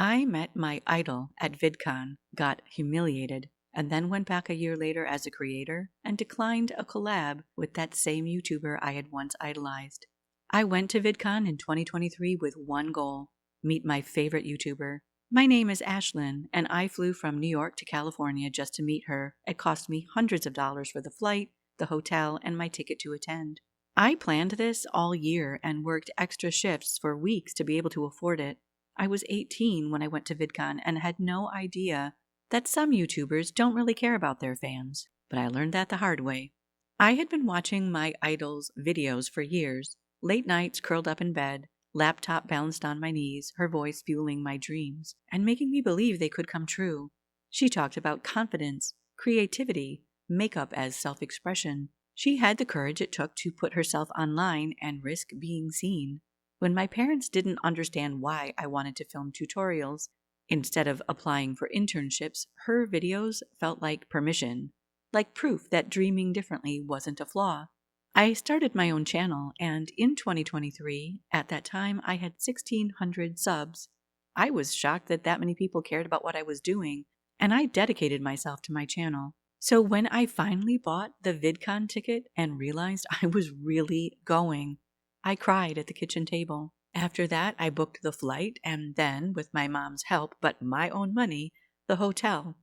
I met my idol at VidCon, got humiliated, and then went back a year later as a creator and declined a collab with that same YouTuber I had once idolized. I went to VidCon in 2023 with one goal: meet my favorite YouTuber. My name is Ashlyn, and I flew from New York to California just to meet her. It cost me hundreds of dollars for the flight, the hotel, and my ticket to attend. I planned this all year and worked extra shifts for weeks to be able to afford it. I was 18 when I went to VidCon and had no idea that some YouTubers don't really care about their fans, but I learned that the hard way. I had been watching my idol's videos for years, late nights curled up in bed, laptop balanced on my knees, her voice fueling my dreams and making me believe they could come true. She talked about confidence, creativity, makeup as self-expression. She had the courage it took to put herself online and risk being seen. When my parents didn't understand why I wanted to film tutorials instead of applying for internships, her videos felt like permission, like proof that dreaming differently wasn't a flaw. I started my own channel, and in 2023, at that time, I had 1,600 subs. I was shocked that many people cared about what I was doing, and I dedicated myself to my channel. So when I finally bought the VidCon ticket and realized I was really going, I cried at the kitchen table. After that, I booked the flight and then, with my mom's help, but my own money, the hotel.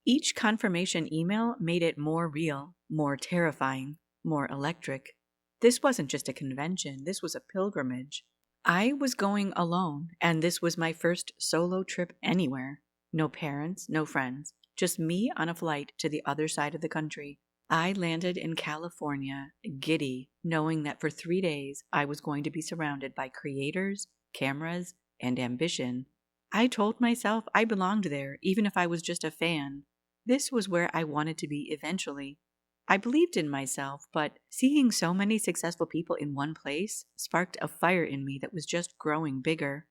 Each confirmation email made it more real, more terrifying, more electric. This wasn't just a convention, this was a pilgrimage. I was going alone, and this was my first solo trip anywhere. No parents, no friends, just me on a flight to the other side of the country. I landed in California, giddy, knowing that for 3 days I was going to be surrounded by creators, cameras, and ambition. I told myself I belonged there, even if I was just a fan. This was where I wanted to be eventually. I believed in myself, but seeing so many successful people in one place sparked a fire in me that was just growing bigger.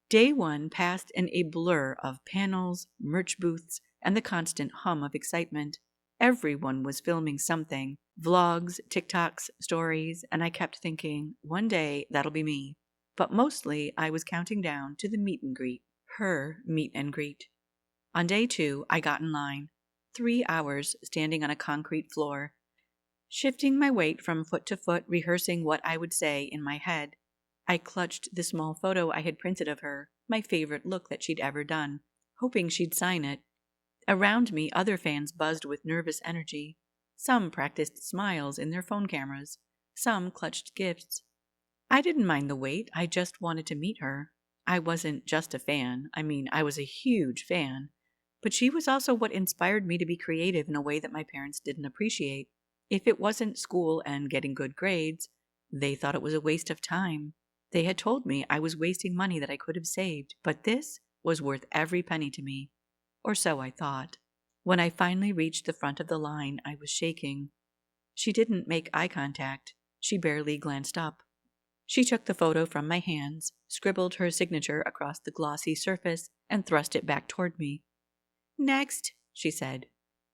Day one passed in a blur of panels, merch booths, and the constant hum of excitement. Everyone was filming something, vlogs, TikToks, stories, and I kept thinking, one day that'll be me. But mostly I was counting down to the meet and greet, her meet and greet. On day 2, I got in line. 3 hours standing on a concrete floor, shifting my weight from foot to foot, rehearsing what I would say in my head. I clutched the small photo I had printed of her, my favorite look that she'd ever done, hoping she'd sign it. Around me, other fans buzzed with nervous energy. Some practiced smiles in their phone cameras. Some clutched gifts. I didn't mind the wait, I just wanted to meet her. I wasn't just a fan, I was a huge fan. But she was also what inspired me to be creative in a way that my parents didn't appreciate. If it wasn't school and getting good grades, they thought it was a waste of time. They had told me I was wasting money that I could have saved, but this was worth every penny to me. Or so I thought. When I finally reached the front of the line, I was shaking. She didn't make eye contact. She barely glanced up. She took the photo from my hands, scribbled her signature across the glossy surface, and thrust it back toward me. "Next," she said.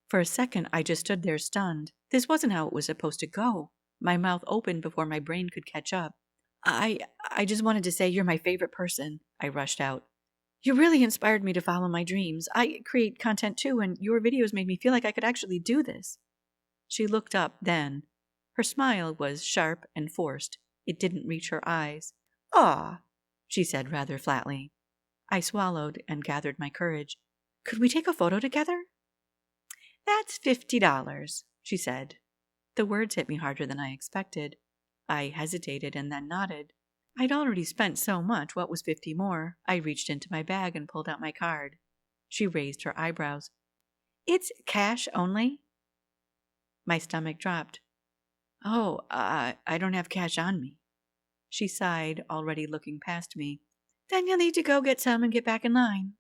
For a second, I just stood there stunned. This wasn't how it was supposed to go. My mouth opened before my brain could catch up. I just wanted to say you're my favorite person," I rushed out. "You really inspired me to follow my dreams. I create content too, and your videos made me feel like I could actually do this." She looked up then. Her smile was sharp and forced. It didn't reach her eyes. "Aw," she said rather flatly. I swallowed and gathered my courage. "Could we take a photo together?" "That's $50, she said. The words hit me harder than I expected. I hesitated and then nodded. I'd already spent so much, what was 50 more? I reached into my bag and pulled out my card. She raised her eyebrows. "It's cash only?" My stomach dropped. "Oh, I don't have cash on me." She sighed, already looking past me. "Then you'll need to go get some and get back in line."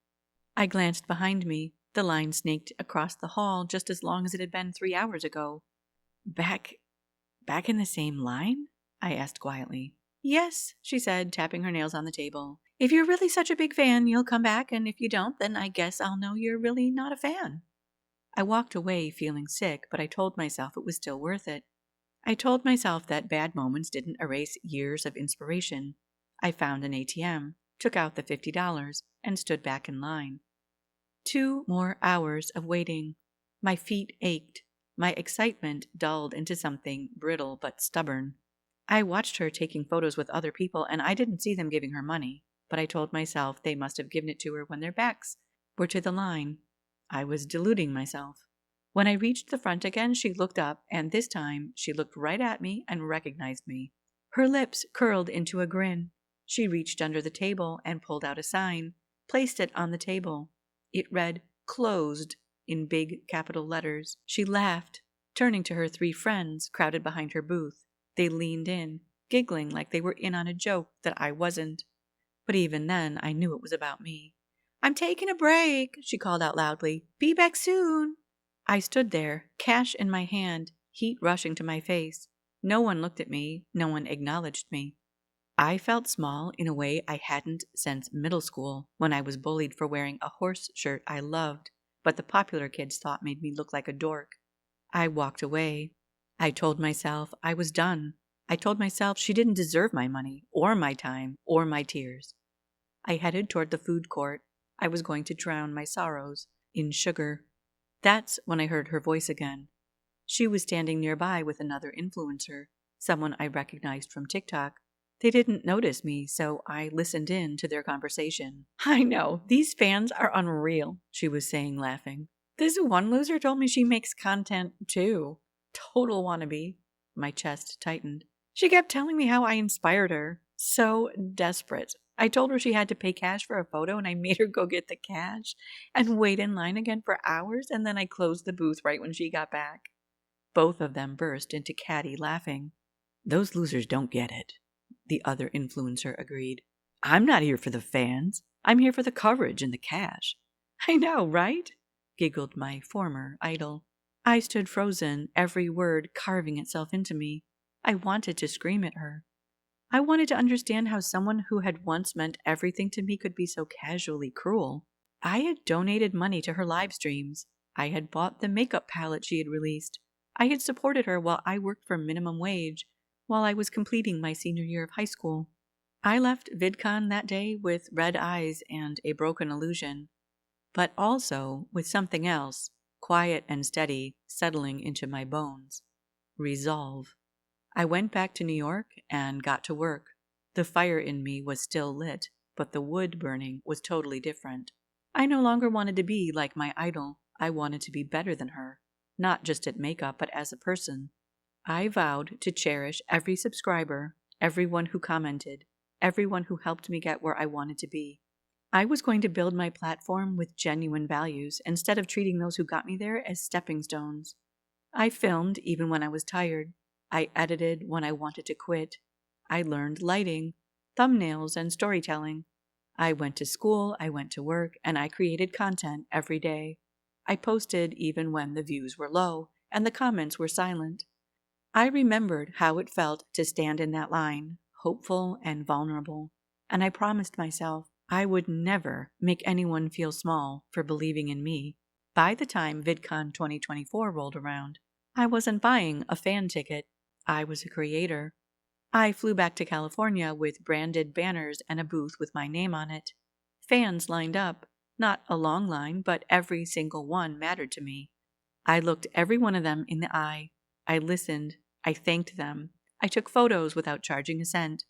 I glanced behind me. The line snaked across the hall just as long as it had been 3 hours ago. Back in the same line?" I asked quietly. "Yes," she said, tapping her nails on the table. "If you're really such a big fan, you'll come back, and if you don't, then I guess I'll know you're really not a fan." I walked away feeling sick, but I told myself it was still worth it. I told myself that bad moments didn't erase years of inspiration. I found an ATM, took out the $50, and stood back in line. 2 more hours of waiting. My feet ached. My excitement dulled into something brittle but stubborn. I watched her taking photos with other people, and I didn't see them giving her money, but I told myself they must have given it to her when their backs were to the line. I was deluding myself. When I reached the front again, she looked up, and this time she looked right at me and recognized me. Her lips curled into a grin. She reached under the table and pulled out a sign, placed it on the table. It read, "Closed," in big capital letters. She laughed, turning to her 3 friends crowded behind her booth. They leaned in, giggling like they were in on a joke that I wasn't. But even then, I knew it was about me. "I'm taking a break," she called out loudly. "Be back soon." I stood there, cash in my hand, heat rushing to my face. No one looked at me. No one acknowledged me. I felt small in a way I hadn't since middle school, when I was bullied for wearing a horse shirt I loved, but the popular kids thought made me look like a dork. I walked away. I told myself I was done. I told myself she didn't deserve my money, or my time, or my tears. I headed toward the food court. I was going to drown my sorrows in sugar. That's when I heard her voice again. She was standing nearby with another influencer, someone I recognized from TikTok. They didn't notice me, so I listened in to their conversation. "I know, these fans are unreal," she was saying, laughing. "This one loser told me she makes content too. Total wannabe." My chest tightened. She kept telling me how I inspired her. So desperate. I told her she had to pay cash for a photo, and I made her go get the cash and wait in line again for hours, and then I closed the booth right when she got back. Both of them burst into catty laughing. "Those losers don't get it," the other influencer agreed. "I'm not here for the fans. I'm here for the coverage and the cash." "I know, right?" giggled my former idol. I stood frozen, every word carving itself into me. I wanted to scream at her. I wanted to understand how someone who had once meant everything to me could be so casually cruel. I had donated money to her live streams. I had bought the makeup palette she had released. I had supported her while I worked for minimum wage, while I was completing my senior year of high school. I left VidCon that day with red eyes and a broken illusion, but also with something else, quiet and steady, settling into my bones. Resolve. I went back to New York and got to work. The fire in me was still lit, but the wood burning was totally different. I no longer wanted to be like my idol. I wanted to be better than her, not just at makeup, but as a person. I vowed to cherish every subscriber, everyone who commented, everyone who helped me get where I wanted to be. I was going to build my platform with genuine values instead of treating those who got me there as stepping stones. I filmed even when I was tired. I edited when I wanted to quit. I learned lighting, thumbnails, and storytelling. I went to school, I went to work, and I created content every day. I posted even when the views were low and the comments were silent. I remembered how it felt to stand in that line, hopeful and vulnerable, and I promised myself I would never make anyone feel small for believing in me. By the time VidCon 2024 rolled around, I wasn't buying a fan ticket. I was a creator. I flew back to California with branded banners and a booth with my name on it. Fans lined up, not a long line, but every single one mattered to me. I looked every one of them in the eye. I listened. I thanked them. I took photos without charging a cent.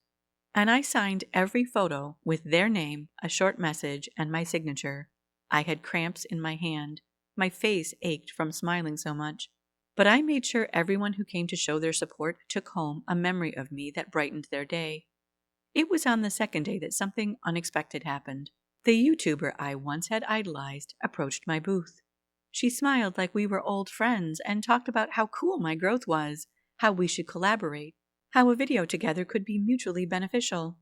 And I signed every photo with their name, a short message, and my signature. I had cramps in my hand. My face ached from smiling so much. But I made sure everyone who came to show their support took home a memory of me that brightened their day. It was on the second day that something unexpected happened. The YouTuber I once had idolized approached my booth. She smiled like we were old friends and talked about how cool my growth was, how we should collaborate, how a video together could be mutually beneficial.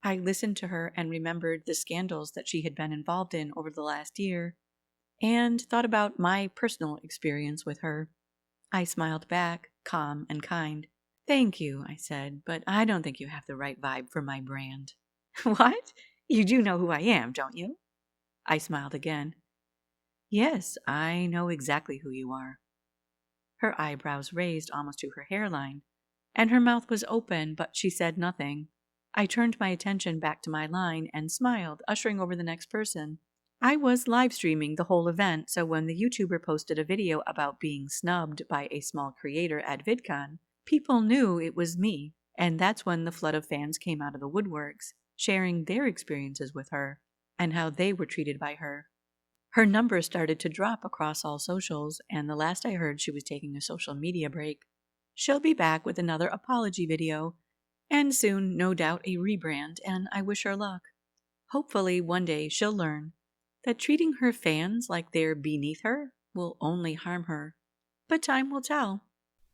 I listened to her and remembered the scandals that she had been involved in over the last year, and thought about my personal experience with her. I smiled back, calm and kind. "Thank you," I said, "but I don't think you have the right vibe for my brand." "What? You do know who I am, don't you?" I smiled again. "Yes, I know exactly who you are." Her eyebrows raised almost to her hairline, and her mouth was open, but she said nothing. I turned my attention back to my line and smiled, ushering over the next person. I was live streaming the whole event, so when the YouTuber posted a video about being snubbed by a small creator at VidCon, people knew it was me, and that's when the flood of fans came out of the woodworks, sharing their experiences with her and how they were treated by her. Her numbers started to drop across all socials, and the last I heard, she was taking a social media break. She'll be back with another apology video, and soon, no doubt, a rebrand, and I wish her luck. Hopefully, one day she'll learn that treating her fans like they're beneath her will only harm her. But time will tell.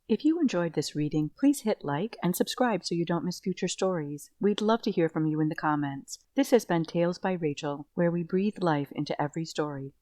If you enjoyed this reading, please hit like and subscribe so you don't miss future stories. We'd love to hear from you in the comments. This has been Tales by Rachel, where we breathe life into every story.